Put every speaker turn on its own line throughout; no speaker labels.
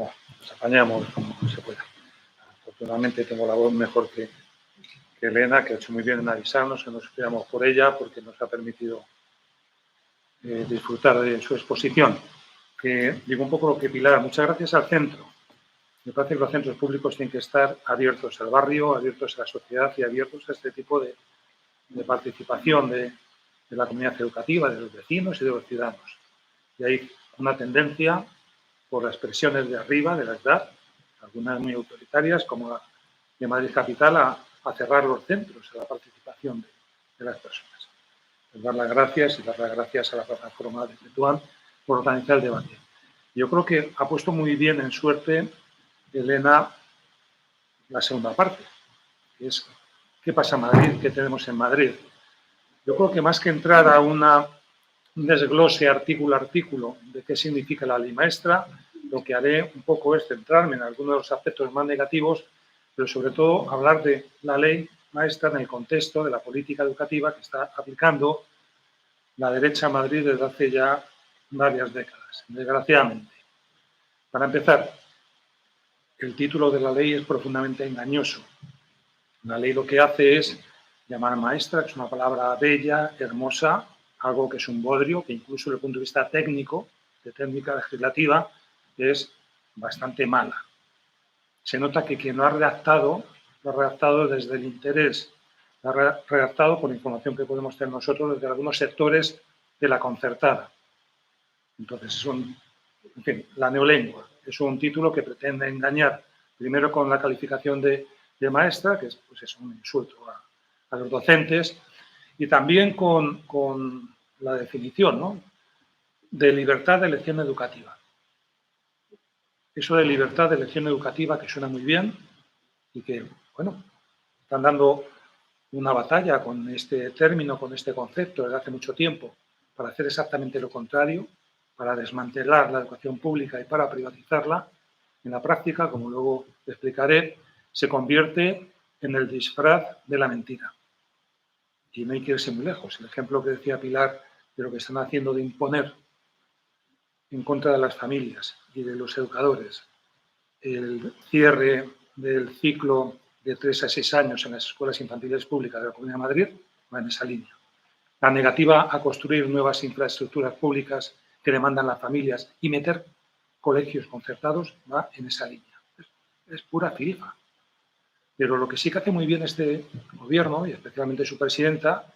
Bueno, nos apañamos como se pueda. Afortunadamente tengo la voz mejor que Elena, que ha hecho muy bien en avisarnos, que nos esperamos por ella, porque nos ha permitido disfrutar de su exposición. Que digo un poco lo que Pilar, muchas gracias al centro. Me parece que los centros públicos tienen que estar abiertos al barrio, abiertos a la sociedad y abiertos a este tipo de participación de la comunidad educativa, de los vecinos y de los ciudadanos. Y hay una tendencia por las presiones de arriba, de la edad, algunas muy autoritarias, como la de Madrid Capital, a cerrar los centros, a la participación de las personas. Pues dar las gracias y dar las gracias a la plataforma de Tetuán por organizar el debate. Yo creo que ha puesto muy bien en suerte, Elena, la segunda parte, que es ¿qué pasa en Madrid? ¿Qué tenemos en Madrid? Yo creo que más que entrar a un desglose artículo a artículo de qué significa la ley maestra, lo que haré un poco es centrarme en algunos de los aspectos más negativos, pero sobre todo hablar de la ley maestra en el contexto de la política educativa que está aplicando la derecha en Madrid desde hace ya varias décadas, desgraciadamente. Para empezar, el título de la ley es profundamente engañoso. La ley lo que hace es llamar maestra, que es una palabra bella, hermosa, algo que es un bodrio, que incluso desde el punto de vista técnico, de técnica legislativa, es bastante mala. Se nota que quien lo ha redactado desde el interés, lo ha redactado con información que podemos tener nosotros desde algunos sectores de la concertada. Entonces, en fin, la neolengua es un título que pretende engañar, primero con la calificación de maestra, que es pues un insulto a los docentes, y también con la definición, ¿no?, de libertad de elección educativa. Eso de libertad de elección educativa que suena muy bien y que, bueno, están dando una batalla con este término, con este concepto desde hace mucho tiempo, para hacer exactamente lo contrario, para desmantelar la educación pública y para privatizarla. En la práctica, como luego explicaré, se convierte en el disfraz de la mentira. Y no hay que irse muy lejos. El ejemplo que decía Pilar de lo que están haciendo de imponer en contra de las familias y de los educadores el cierre del ciclo de 3 a 6 años en las escuelas infantiles públicas de la Comunidad de Madrid va en esa línea. La negativa a construir nuevas infraestructuras públicas que demandan las familias y meter colegios concertados va en esa línea. Es pura filifa. Pero lo que sí que hace muy bien este gobierno, y especialmente su presidenta,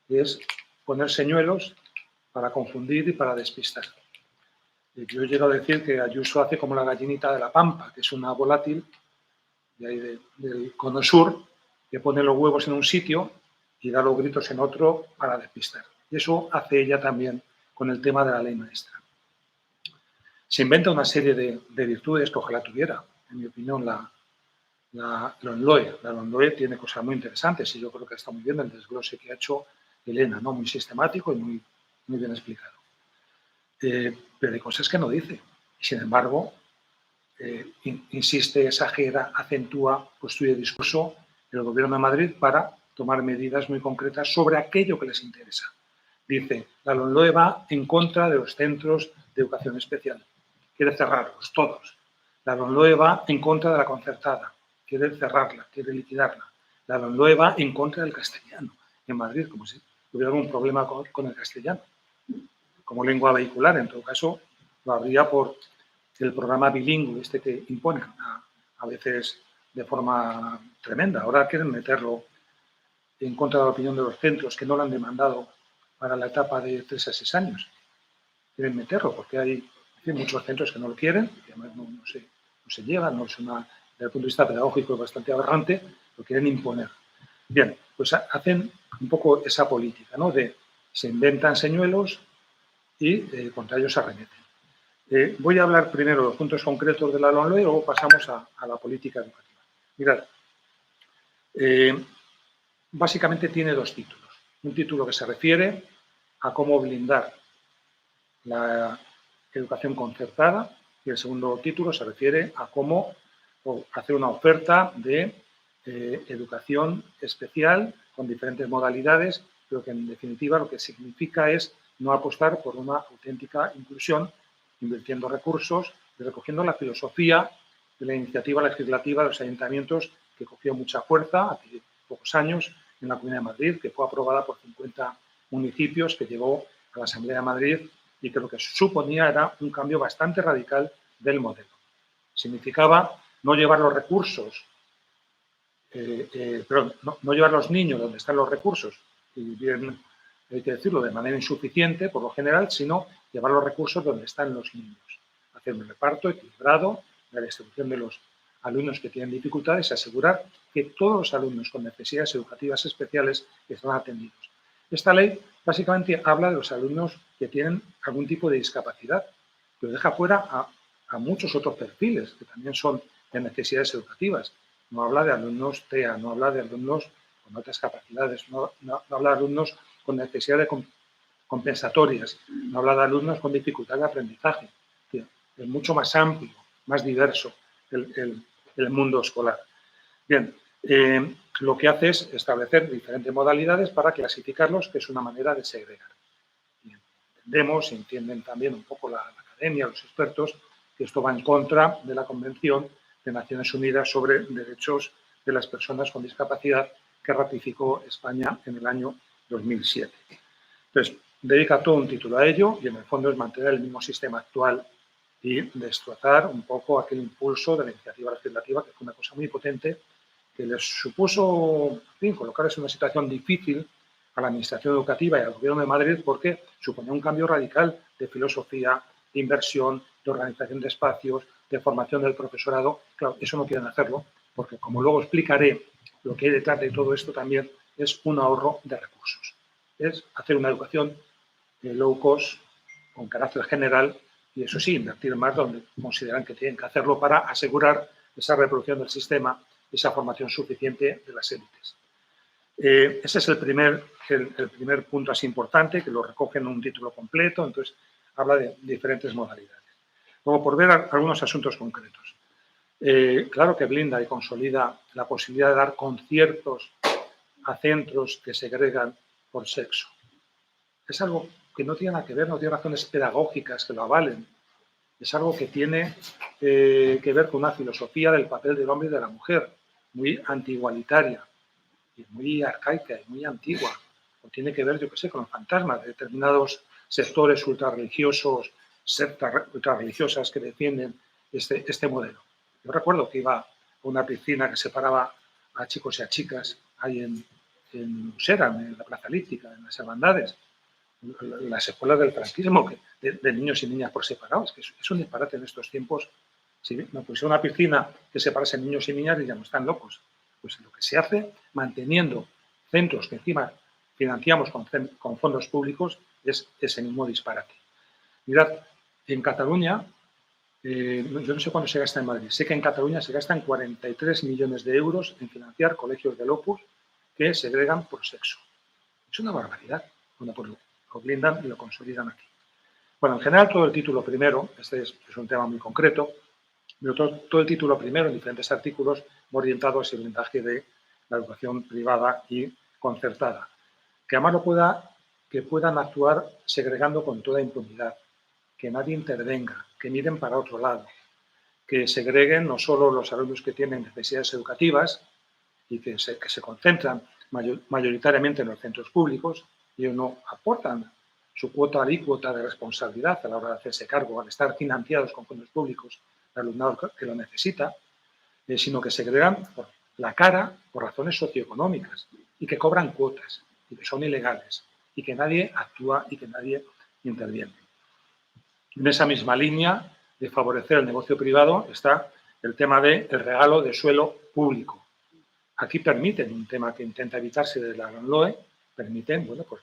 es poner señuelos para confundir y para despistar. Yo he llegado a decir que Ayuso hace como la gallinita de la Pampa, que es una volátil de ahí del cono sur, que pone los huevos en un sitio y da los gritos en otro para despistar. Y eso hace ella también con el tema de la ley maestra. Se inventa una serie de virtudes que ojalá tuviera. En mi opinión, la LOMLOE. La LOMLOE tiene cosas muy interesantes y yo creo que está muy bien el desglose que ha hecho Elena, ¿no?, muy sistemático y muy bien explicado. Pero hay cosas que no dice. Y sin embargo, insiste, exagera, acentúa, construye discurso el Gobierno de Madrid para tomar medidas muy concretas sobre aquello que les interesa. Dice, la LOMLOE va en contra de los centros de educación especial. Quiere cerrarlos, todos. La LOMLOE va en contra de la concertada. Quiere cerrarla, quiere liquidarla. La LOMLOE va en contra del castellano en Madrid, como si hubiera algún problema con el castellano como lengua vehicular. En todo caso, lo habría por el programa bilingüe que imponen a veces de forma tremenda. Ahora quieren meterlo en contra de la opinión de los centros que no lo han demandado para la etapa de 3 a 6 años. Quieren meterlo porque hay muchos centros que no lo quieren, que además no se llevan, no es desde el punto de vista pedagógico es bastante aberrante, lo quieren imponer. Bien, pues hacen un poco esa política, ¿no?, de se inventan señuelos y contra ellos se arremeten. Voy a hablar primero de los puntos concretos de la LOMLOE y luego pasamos a la política educativa. Mirad, básicamente tiene dos títulos. Un título que se refiere a cómo blindar la educación concertada y el segundo título se refiere a cómo hacer una oferta de educación especial con diferentes modalidades, pero que en definitiva lo que significa es no apostar por una auténtica inclusión, invirtiendo recursos y recogiendo la filosofía de la iniciativa legislativa de los ayuntamientos, que cogió mucha fuerza hace pocos años en la Comunidad de Madrid, que fue aprobada por 50 municipios, que llegó a la Asamblea de Madrid y que lo que suponía era un cambio bastante radical del modelo. Significaba no llevar los recursos, no llevar los niños donde están los recursos, y bien hay que decirlo, de manera insuficiente por lo general, sino llevar los recursos donde están los niños. Hacer un reparto equilibrado de la distribución de los alumnos que tienen dificultades y asegurar que todos los alumnos con necesidades educativas especiales están atendidos. Esta ley básicamente habla de los alumnos que tienen algún tipo de discapacidad, pero deja fuera a muchos otros perfiles que también son de necesidades educativas. No habla de alumnos TEA, no habla de alumnos con otras capacidades, no habla de alumnos con necesidades compensatorias, no habla de alumnos con dificultad de aprendizaje. Es mucho más amplio, más diverso el mundo escolar. Bien, lo que hace es establecer diferentes modalidades para clasificarlos, que es una manera de segregar. Entendemos y entienden también un poco la academia, los expertos, que esto va en contra de la Convención de Naciones Unidas sobre Derechos de las Personas con Discapacidad, que ratificó España en el año 2007. Entonces, dedica todo un título a ello y en el fondo es mantener el mismo sistema actual y destrozar un poco aquel impulso de la iniciativa legislativa, que fue una cosa muy potente, que les supuso, en fin, colocarles en una situación difícil a la Administración Educativa y al Gobierno de Madrid, porque suponía un cambio radical de filosofía, de inversión, de organización de espacios, de formación del profesorado. Claro, eso no quieren hacerlo, porque como luego explicaré, lo que hay detrás de todo esto también es un ahorro de recursos. Es hacer una educación low cost, con carácter general, y eso sí, invertir más donde consideran que tienen que hacerlo para asegurar esa reproducción del sistema, esa formación suficiente de las élites. Ese es el primer punto así importante, que lo recoge en un título completo, entonces habla de diferentes modalidades. Luego, por ver algunos asuntos concretos. Claro que blinda y consolida la posibilidad de dar conciertos a centros que segregan por sexo. Es algo que no tiene nada que ver, no tiene razones pedagógicas que lo avalen. Es algo que tiene que ver con una filosofía del papel del hombre y de la mujer, muy antiigualitaria y muy arcaica y muy antigua. O tiene que ver, yo qué sé, con los fantasmas de determinados sectores ultrarreligiosos, sectas ultrarreligiosas que defienden este modelo. Yo recuerdo que iba a una piscina que separaba a chicos y a chicas ahí en Usera, en la Plaza Lítica, en las hermandades, las escuelas del franquismo, de niños y niñas por separado. Es que es un disparate en estos tiempos. Si me pusiera una piscina que separase niños y niñas, diríamos, están locos. Pues lo que se hace, manteniendo centros que encima financiamos con fondos públicos, es ese mismo disparate. Mirad, en Cataluña, yo no sé cuánto se gasta en Madrid, sé que en Cataluña se gastan 43 millones de euros en financiar colegios del Opus que segregan por sexo. Es una barbaridad. Bueno, pues lo blindan y lo consolidan aquí. Bueno, en general todo el título primero, este es un tema muy concreto, pero todo el título primero en diferentes artículos orientado hacia el blindaje de la educación privada y concertada. Que además que puedan actuar segregando con toda impunidad, que nadie intervenga, que miren para otro lado, que segreguen no solo los alumnos que tienen necesidades educativas y que se concentran mayoritariamente en los centros públicos y no aportan su cuota alícuota de responsabilidad a la hora de hacerse cargo, al estar financiados con fondos públicos del alumnado que lo necesita, sino que segregan por la cara por razones socioeconómicas y que cobran cuotas y que son ilegales y que nadie actúa y que nadie interviene. En esa misma línea de favorecer el negocio privado está el tema del regalo de suelo público. Aquí permiten, un tema que intenta evitarse de la LOE, permiten, bueno, pues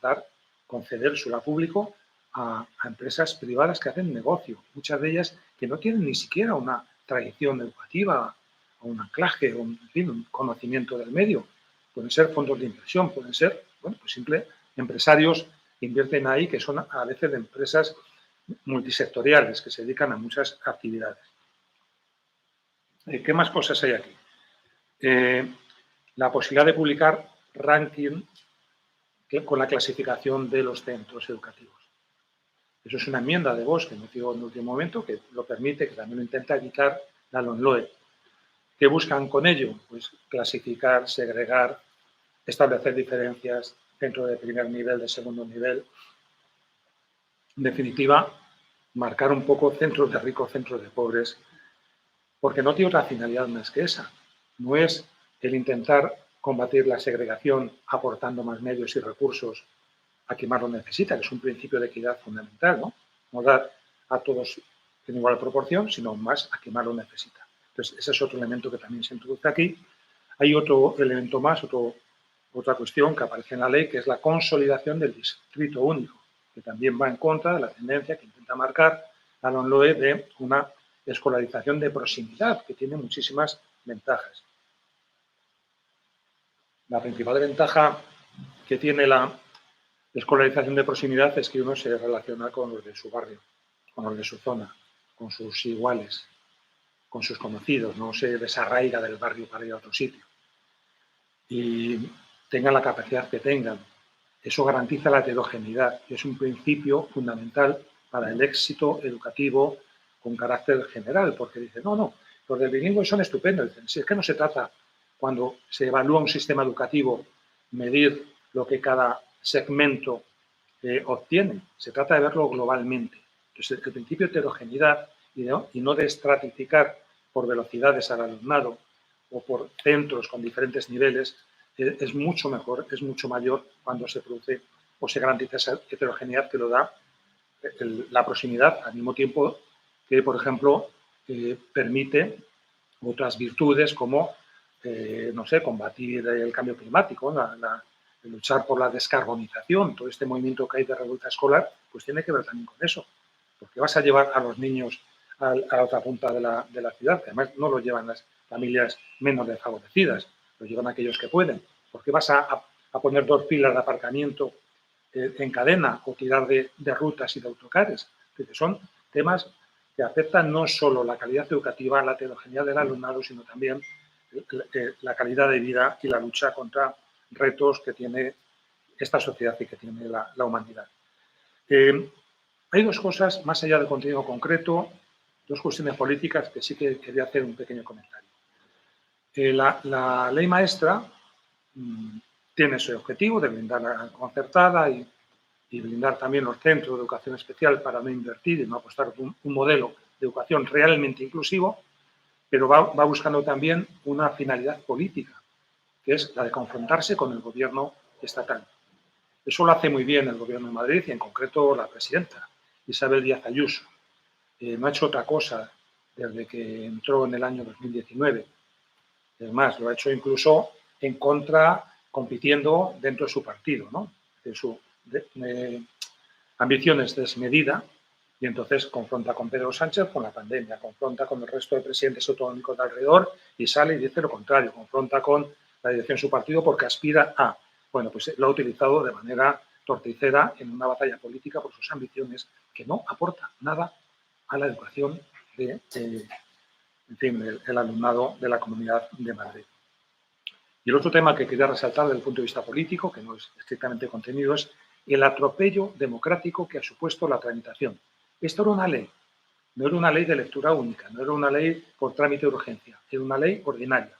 conceder suelo público a empresas privadas que hacen negocio, muchas de ellas que no tienen ni siquiera una tradición educativa o un anclaje o en fin, un conocimiento del medio. Pueden ser fondos de inversión, pueden ser, bueno, pues simple empresarios que invierten ahí, que son a veces de empresas multisectoriales que se dedican a muchas actividades. ¿Qué más cosas hay aquí? La posibilidad de publicar ranking con la clasificación de los centros educativos. Eso es una enmienda de Vox que metió en el último momento, que lo permite, que también lo intenta evitar la LOMLOE. ¿Qué buscan con ello? Pues clasificar, segregar, establecer diferencias dentro de primer nivel, de segundo nivel. En definitiva, marcar un poco centros de ricos, centros de pobres, porque no tiene otra finalidad más que esa. No es el intentar combatir la segregación aportando más medios y recursos a quien más lo necesita, que es un principio de equidad fundamental, ¿no? No dar a todos en igual proporción, sino más a quien más lo necesita. Entonces, ese es otro elemento que también se introduce aquí. Hay otro elemento más, otra cuestión que aparece en la ley, que es la consolidación del distrito único, que también va en contra de la tendencia que intenta marcar la LOMLOE de una escolarización de proximidad, que tiene muchísimas ventajas. La principal ventaja que tiene la escolarización de proximidad es que uno se relaciona con los de su barrio, con los de su zona, con sus iguales, con sus conocidos, no se desarraiga del barrio para ir a otro sitio. Y tengan la capacidad que tengan. Eso garantiza la heterogeneidad y es un principio fundamental para el éxito educativo con carácter general, porque dicen, no, los del bilingüe son estupendos. Dicen, si es que no se trata, cuando se evalúa un sistema educativo, medir lo que cada segmento obtiene, se trata de verlo globalmente. Entonces, el principio de heterogeneidad y no de estratificar por velocidades al alumnado o por centros con diferentes niveles, es mucho mejor, es mucho mayor cuando se produce o se garantiza esa heterogeneidad que lo da la proximidad, al mismo tiempo que, por ejemplo, permite otras virtudes como, no sé, combatir el cambio climático, luchar por la descarbonización, todo este movimiento que hay de revuelta escolar, pues tiene que ver también con eso, porque vas a llevar a los niños a la otra punta de la ciudad, que además no lo llevan las familias menos desfavorecidas, lo llevan aquellos que pueden. ¿Por qué vas a poner 2 pilas de aparcamiento en cadena o tirar de rutas y de autocares? Que son temas que afectan no solo la calidad educativa, la heterogeneidad del alumnado, sino también la calidad de vida y la lucha contra retos que tiene esta sociedad y que tiene la humanidad. Hay 2 cosas, más allá del contenido concreto, 2 cuestiones políticas que sí que quería hacer un pequeño comentario. La ley maestra tiene ese objetivo de blindar la concertada y blindar también los centros de educación especial para no invertir y no apostar por un modelo de educación realmente inclusivo, pero va buscando también una finalidad política, que es la de confrontarse con el gobierno estatal. Eso lo hace muy bien el gobierno de Madrid y en concreto la presidenta, Isabel Díaz Ayuso. No ha hecho otra cosa desde que entró en el año 2019. Es más, lo ha hecho incluso en contra, compitiendo dentro de su partido, ¿no? De su ambiciones desmedida, y entonces confronta con Pedro Sánchez con la pandemia, confronta con el resto de presidentes autonómicos de alrededor y sale y dice lo contrario, confronta con la dirección de su partido porque aspira a. Bueno, pues lo ha utilizado de manera torticera en una batalla política por sus ambiciones que no aporta nada a la educación de, en fin, el alumnado de la Comunidad de Madrid. Y el otro tema que quería resaltar desde el punto de vista político, que no es estrictamente contenido, es el atropello democrático que ha supuesto la tramitación. Esto era una ley, no era una ley de lectura única, no era una ley por trámite de urgencia, era una ley ordinaria.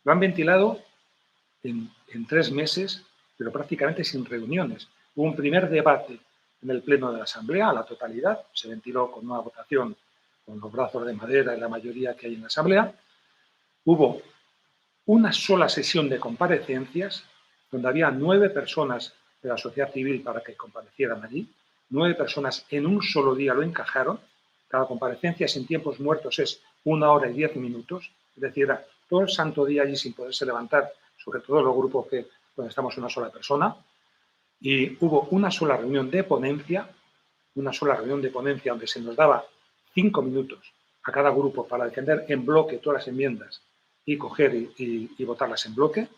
Lo han ventilado en 3 meses, pero prácticamente sin reuniones. Hubo un primer debate en el Pleno de la Asamblea, a la totalidad, se ventiló con una votación con los brazos de madera y la mayoría que hay en la Asamblea. Hubo una sola sesión de comparecencias donde había 9 personas de la sociedad civil para que comparecieran allí. 9 personas en un solo día lo encajaron. Cada comparecencia sin tiempos muertos es 1 hora y 10 minutos. Es decir, era todo el santo día allí sin poderse levantar, sobre todo los grupos donde estamos una sola persona. Y hubo una sola reunión de ponencia donde se nos daba 5 minutos a cada grupo para defender en bloque todas las enmiendas y coger y votarlas en bloque,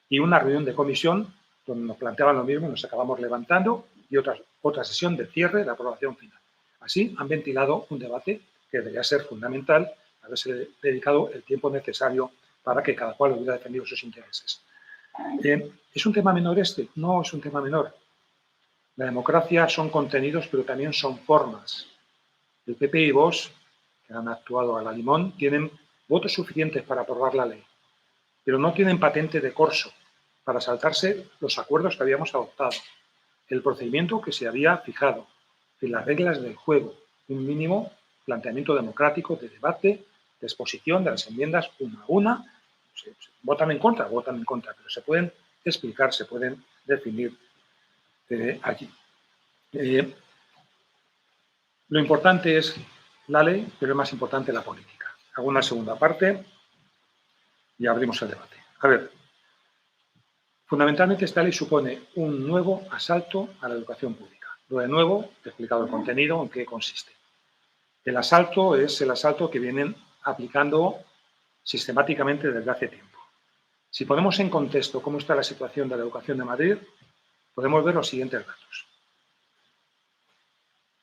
y una reunión de comisión donde nos planteaban lo mismo, nos acabamos levantando, y otra sesión de cierre de aprobación final. Así han ventilado un debate que debería ser fundamental, haberse dedicado el tiempo necesario para que cada cual hubiera defendido sus intereses. ¿Es un tema menor este? No es un tema menor. La democracia son contenidos, pero también son formas. El PP y Vox, que han actuado a la limón, tienen votos suficientes para aprobar la ley, pero no tienen patente de corso para saltarse los acuerdos que habíamos adoptado, el procedimiento que se había fijado, y las reglas del juego, un mínimo planteamiento democrático de debate, de exposición de las enmiendas una a una. Votan en contra, pero se pueden explicar, se pueden definir allí. Lo importante es la ley, pero es más importante la política. Hago una segunda parte y abrimos el debate. A ver, fundamentalmente esta ley supone un nuevo asalto a la educación pública. Lo de nuevo, he explicado el contenido, en qué consiste. El asalto es el asalto que vienen aplicando sistemáticamente desde hace tiempo. Si ponemos en contexto cómo está la situación de la educación de Madrid, podemos ver los siguientes datos.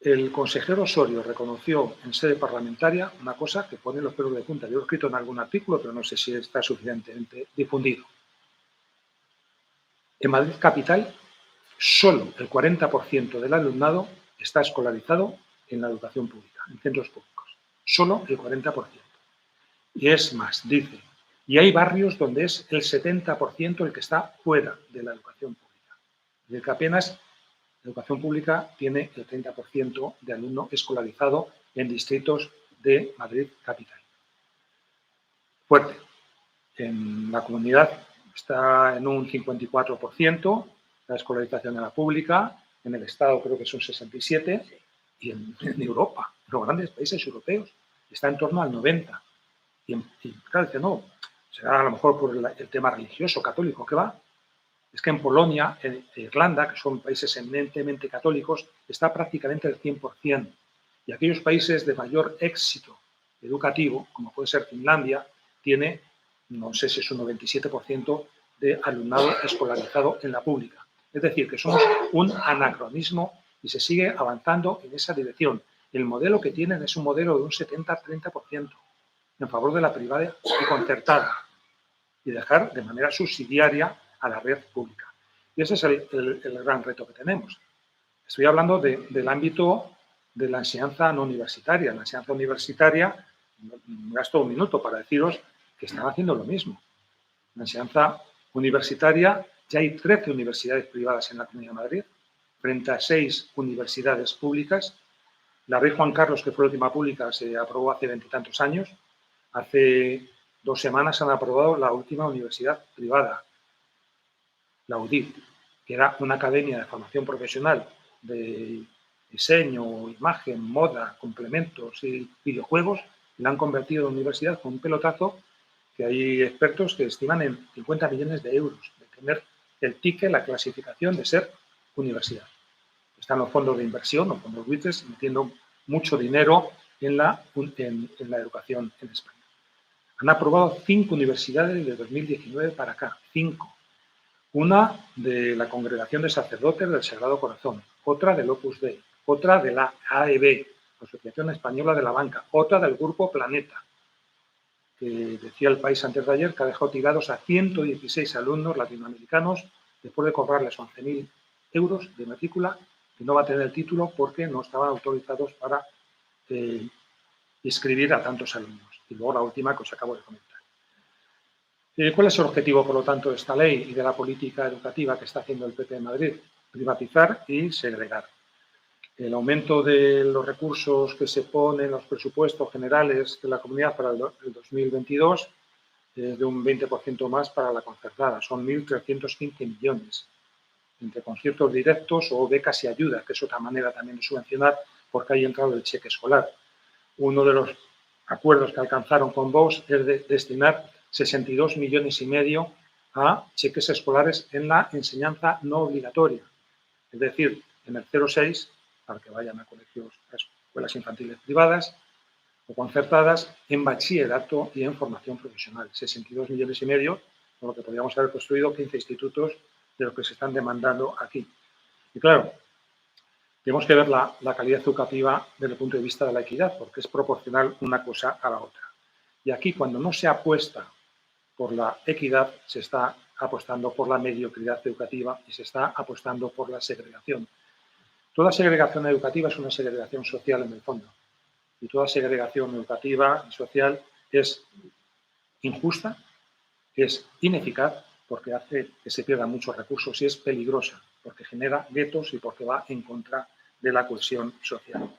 El consejero Osorio reconoció en sede parlamentaria una cosa que pone los pelos de punta. Yo lo he escrito en algún artículo, pero no sé si está suficientemente difundido. En Madrid capital, solo el 40% del alumnado está escolarizado en la educación pública, en centros públicos. Solo el 40%. Y es más, dice, y hay barrios donde es el 70% el que está fuera de la educación pública. Es decir, que apenas la educación pública tiene el 30% de alumno escolarizado en distritos de Madrid capital. Fuerte. En la comunidad está en un 54% la escolarización en la pública, en el Estado creo que son 67%, y en Europa, en los grandes países europeos, está en torno al 90%. Y claro, dice, no, será a lo mejor por el tema religioso, católico, que va. Es que en Polonia, en Irlanda, que son países eminentemente católicos, está prácticamente el 100%. Y aquellos países de mayor éxito educativo, como puede ser Finlandia, tiene, no sé si es un 97% de alumnado escolarizado en la pública. Es decir, que somos un anacronismo y se sigue avanzando en esa dirección. El modelo que tienen es un modelo de un 70-30% en favor de la privada y concertada y dejar de manera subsidiaria a la red pública. Y ese es el gran reto que tenemos. Estoy hablando del ámbito de la enseñanza no universitaria. La enseñanza universitaria, gasto un minuto para deciros que están haciendo lo mismo. La enseñanza universitaria, ya hay 13 universidades privadas en la Comunidad de Madrid, frente a 6 universidades públicas. La Rey Juan Carlos, que fue la última pública, se aprobó hace 20 y tantos años. Hace 2 semanas han aprobado la última universidad privada, la UDIP, que era una academia de formación profesional de diseño, imagen, moda, complementos y videojuegos, y la han convertido en universidad con un pelotazo que hay expertos que estiman en 50 millones de euros de tener el ticket, la clasificación de ser universidad. Están los fondos de inversión, los fondos buitres, metiendo mucho dinero en la educación en España. Han aprobado 5 universidades de 2019 para acá, 5. Una de la Congregación de Sacerdotes del Sagrado Corazón, otra del Opus Dei, otra de la AEB, Asociación Española de la Banca, otra del Grupo Planeta, que decía El País antes de ayer que ha dejado tirados a 116 alumnos latinoamericanos después de cobrarles 11.000 euros de matrícula, que no va a tener el título porque no estaban autorizados para inscribir a tantos alumnos. Y luego la última que os acabo de comentar. ¿Cuál es el objetivo, por lo tanto, de esta ley y de la política educativa que está haciendo el PP en Madrid? Privatizar y segregar. El aumento de los recursos que se ponen en los presupuestos generales de la comunidad para el 2022 es de un 20% más para la concertada. Son 1.315 millones entre conciertos directos o becas y ayudas, que es otra manera también de subvencionar porque hay entrado el cheque escolar. Uno de los acuerdos que alcanzaron con Vox es de destinar 62,5 millones a cheques escolares en la enseñanza no obligatoria, es decir, en el 0,6 para que vayan a colegios, a escuelas infantiles privadas o concertadas, en bachillerato y en formación profesional. 62,5 millones, con lo que podríamos haber construido 15 institutos de los que se están demandando aquí. Y claro, tenemos que ver la calidad educativa desde el punto de vista de la equidad, porque es proporcional una cosa a la otra. Y aquí, cuando no se apuesta por la equidad, se está apostando por la mediocridad educativa y se está apostando por la segregación. Toda segregación educativa es una segregación social en el fondo. Y toda segregación educativa y social es injusta, es ineficaz, porque hace que se pierdan muchos recursos y es peligrosa, porque genera guetos y porque va en contra de la cohesión social.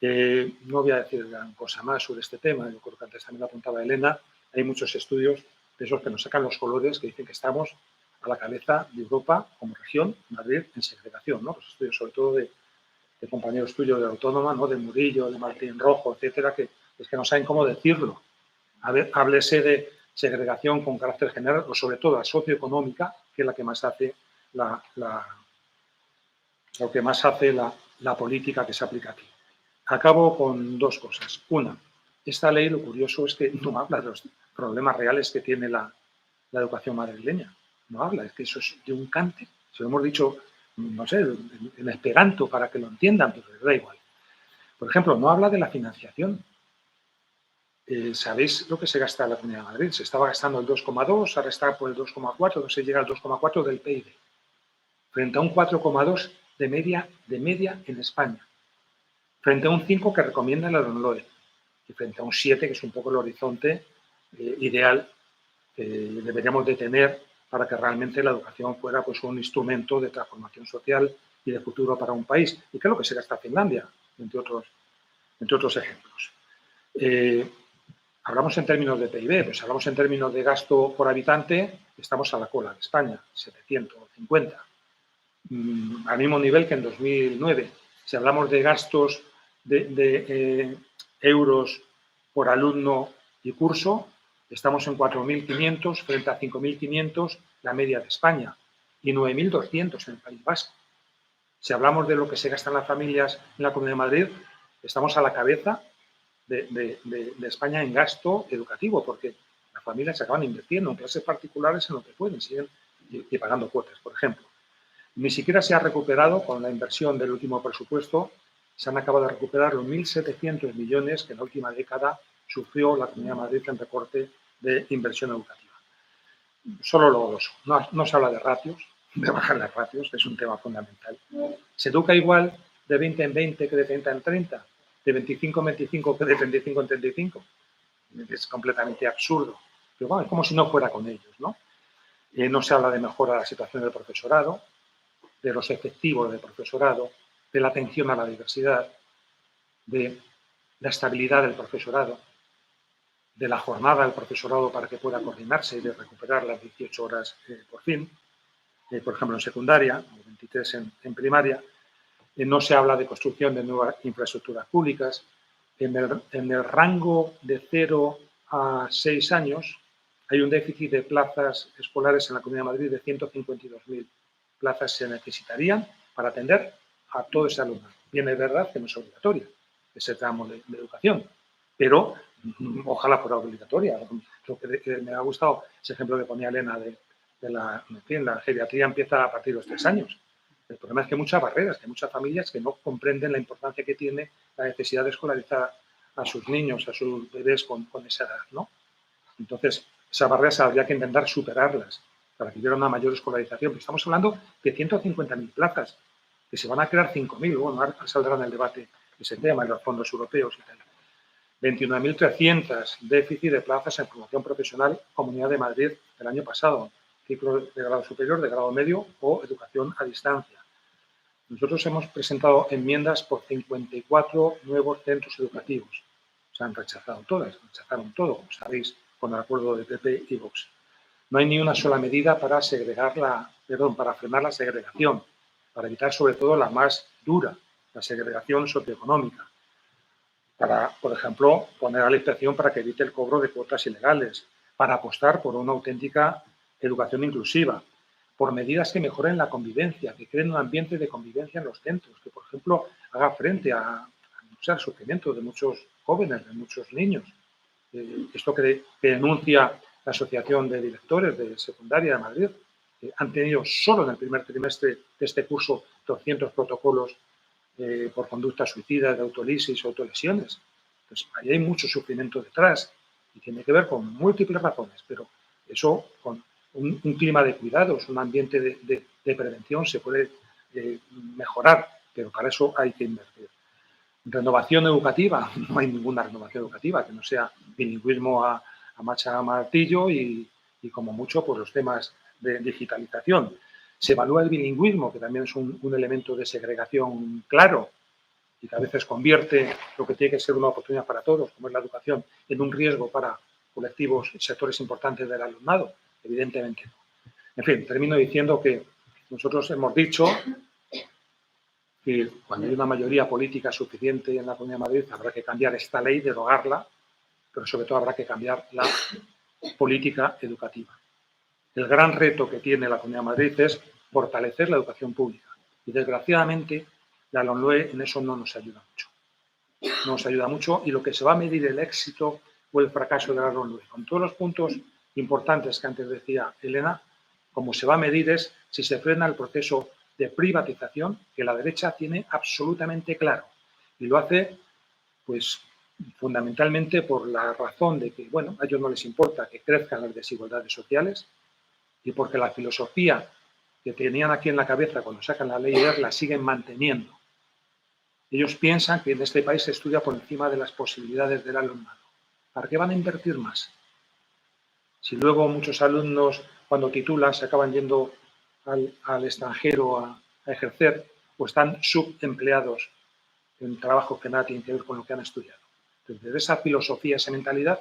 No voy a decir gran cosa más sobre este tema, yo creo que antes también lo apuntaba Elena, hay muchos estudios de esos que nos sacan los colores que dicen que estamos a la cabeza de Europa como región, Madrid, en segregación, ¿no? Los estudios sobre todo de compañeros tuyos de Autónoma, ¿no? De Murillo, de Martín Rojo, etcétera, que es que no saben cómo decirlo. A ver, háblese de segregación con carácter general o sobre todo la socioeconómica, que es la que más hace la política que se aplica aquí. Acabo con dos cosas. Una, esta ley lo curioso es que no habla de los problemas reales que tiene la educación madrileña. No habla, es que eso es de un cante. Se lo hemos dicho, no sé, en esperanto para que lo entiendan, pero les da igual. Por ejemplo, no habla de la financiación. ¿Sabéis lo que se gasta en la Comunidad de Madrid? Se estaba gastando el 2,2, ahora está por el 2,4, no se llega al 2,4 del PIB, frente a un 4,2 de media en España, frente a un 5 que recomienda la LOMLOE y frente a un 7 que es un poco el horizonte ideal que deberíamos de tener para que realmente la educación fuera pues, un instrumento de transformación social y de futuro para un país. ¿Y qué es lo que se gasta Finlandia? Entre otros ejemplos. Hablamos en términos de PIB, pues hablamos en términos de gasto por habitante, estamos a la cola de España, 750. Al mismo nivel que en 2009. Si hablamos de gastos de euros por alumno y curso, estamos en 4.500 frente a 5.500 la media de España y 9.200 en el País Vasco. Si hablamos de lo que se gasta en las familias en la Comunidad de Madrid, estamos a la cabeza de España en gasto educativo, porque las familias se acaban invirtiendo en clases particulares en lo que pueden, siguen y pagando cuotas, por ejemplo. Ni siquiera se ha recuperado, con la inversión del último presupuesto, se han acabado de recuperar los 1.700 millones que en la última década sufrió la Comunidad de Madrid en recorte de inversión educativa. Solo lo dos. No se habla de ratios, de bajar las ratios, que es un tema fundamental. Se educa igual de 20 en 20 que de 30 en 30, de 25 en 25 que de 35 en 35. Es completamente absurdo. Pero bueno, es como si no fuera con ellos, ¿no? No se habla de mejora de la situación del profesorado, de los efectivos del profesorado, de la atención a la diversidad, de la estabilidad del profesorado, de la jornada del profesorado para que pueda coordinarse y de recuperar las 18 horas por fin, por ejemplo en secundaria, o 23 en primaria. No se habla de construcción de nuevas infraestructuras públicas. En el rango de 0 a 6 años hay un déficit de plazas escolares en la Comunidad de Madrid de 152.000 plazas se necesitarían para atender a todo ese alumnado. Bien, es verdad que no es obligatoria ese tramo de educación, pero ojalá fuera obligatoria. Lo que me ha gustado ese ejemplo que ponía Elena la geriatría empieza a partir de los 3 años. El problema es que hay muchas barreras, que hay muchas familias que no comprenden la importancia que tiene la necesidad de escolarizar a sus niños, a sus bebés con esa edad, ¿no? Entonces, esas barreras habría que intentar superarlas para que hubiera una mayor escolarización. Pero estamos hablando de 150.000 plazas, que se van a crear 5.000. Bueno, ahora saldrá en el debate ese tema, en los fondos europeos y tal. 21.300 déficit de plazas en formación profesional Comunidad de Madrid el año pasado, ciclo de grado superior, de grado medio o educación a distancia. Nosotros hemos presentado enmiendas por 54 nuevos centros educativos. Se han rechazado todas, rechazaron todo, como sabéis, con el acuerdo de PP y Vox. No hay ni una sola medida para para frenar la segregación, para evitar sobre todo la más dura, la segregación socioeconómica. Para, por ejemplo, poner a la inspección para que evite el cobro de cuotas ilegales, para apostar por una auténtica educación inclusiva, por medidas que mejoren la convivencia, que creen un ambiente de convivencia en los centros, que, por ejemplo, haga frente al sufrimiento de muchos jóvenes, de muchos niños. Esto que denuncia la Asociación de Directores de Secundaria de Madrid, han tenido solo en el primer trimestre de este curso 200 protocolos por conducta suicida, de autolisis o autolesiones. Entonces, ahí hay mucho sufrimiento detrás y tiene que ver con múltiples razones, pero eso con un clima de cuidados, un ambiente de prevención se puede mejorar pero para eso hay que invertir. Renovación educativa, no hay ninguna renovación educativa que no sea bilingüismo a macha a martillo y como mucho pues los temas de digitalización. Se evalúa el bilingüismo, que también es un elemento de segregación claro y que a veces convierte lo que tiene que ser una oportunidad para todos, como es la educación, en un riesgo para colectivos y sectores importantes del alumnado. Evidentemente no. En fin, termino diciendo que nosotros hemos dicho que cuando hay una mayoría política suficiente en la Comunidad de Madrid habrá que cambiar esta ley, derogarla, pero sobre todo habrá que cambiar la política educativa. El gran reto que tiene la Comunidad de Madrid es fortalecer la educación pública. Y desgraciadamente la LOMLOE en eso no nos ayuda mucho. No nos ayuda mucho y lo que se va a medir el éxito o el fracaso de la LOMLOE, con todos los puntos importantes que antes decía Elena, como se va a medir es si se frena el proceso de privatización que la derecha tiene absolutamente claro. Y lo hace, pues, fundamentalmente por la razón de que, bueno, a ellos no les importa que crezcan las desigualdades sociales y porque la filosofía que tenían aquí en la cabeza cuando sacan la ley ERC la siguen manteniendo. Ellos piensan que en este país se estudia por encima de las posibilidades del alumnado. ¿Para qué van a invertir más? Si luego muchos alumnos, cuando titulan, se acaban yendo al extranjero a ejercer o están subempleados en trabajos que nada tienen que ver con lo que han estudiado. Entonces, desde esa filosofía, esa mentalidad,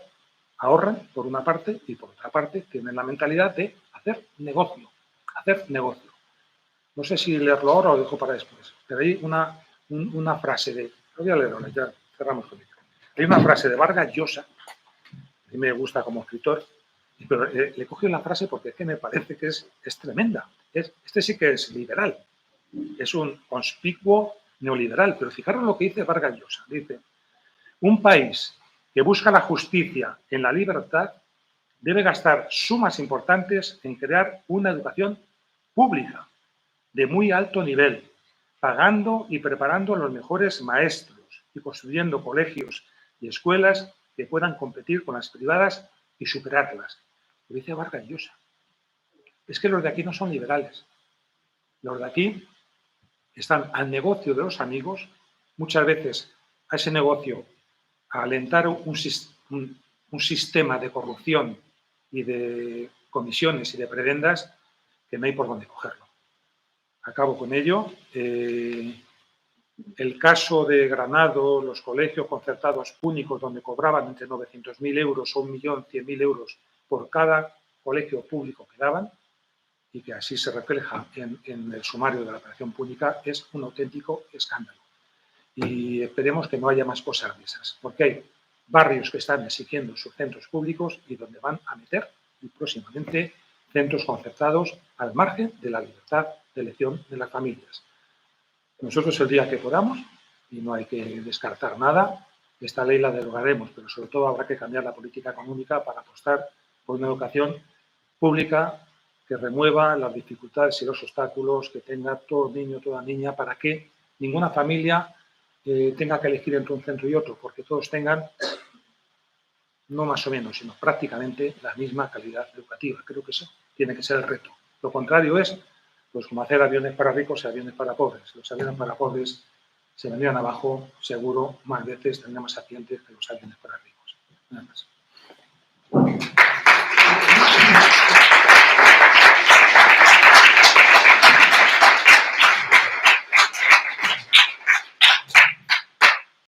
ahorran por una parte y por otra parte tienen la mentalidad de hacer negocio. Hacer negocio. No sé si leerlo ahora o lo dejo para después, pero hay una frase de... Lo voy a leer ahora, ya cerramos con ello. Hay una frase de Vargas Llosa, que me gusta como escritor, pero le he cogido la frase porque es que me parece que es tremenda. Este sí que es liberal. Es un conspicuo neoliberal. Pero fijaros lo que dice Vargas Llosa. Dice, un país que busca la justicia en la libertad debe gastar sumas importantes en crear una educación pública de muy alto nivel, pagando y preparando a los mejores maestros y construyendo colegios y escuelas que puedan competir con las privadas y superarlas. Lo dice Vargas Llosa. Es que los de aquí no son liberales. Los de aquí están al negocio de los amigos, muchas veces a ese negocio, a alentar un sistema de corrupción y de comisiones y de prebendas que no hay por dónde cogerlo. Acabo con ello. El caso de Granado, los colegios concertados públicos donde cobraban entre 900.000 euros o 1.100.000 euros por cada colegio público que daban, y que así se refleja en el sumario de la operación pública, es un auténtico escándalo. Y esperemos que no haya más cosas de esas, porque hay barrios que están exigiendo sus centros públicos y donde van a meter y próximamente centros concertados al margen de la libertad de elección de las familias. Nosotros el día que podamos, y no hay que descartar nada, esta ley la derogaremos, pero sobre todo habrá que cambiar la política económica para apostar por una educación pública que remueva las dificultades y los obstáculos que tenga todo niño, toda niña, para que ninguna familia tenga que elegir entre un centro y otro, porque todos tengan, no más o menos, sino prácticamente la misma calidad educativa. Creo que eso tiene que ser el reto. Lo contrario es, pues como hacer aviones para ricos y aviones para pobres. Los aviones para pobres se vendrían abajo, seguro, más veces tendrían más accidentes que los aviones para ricos. Nada más.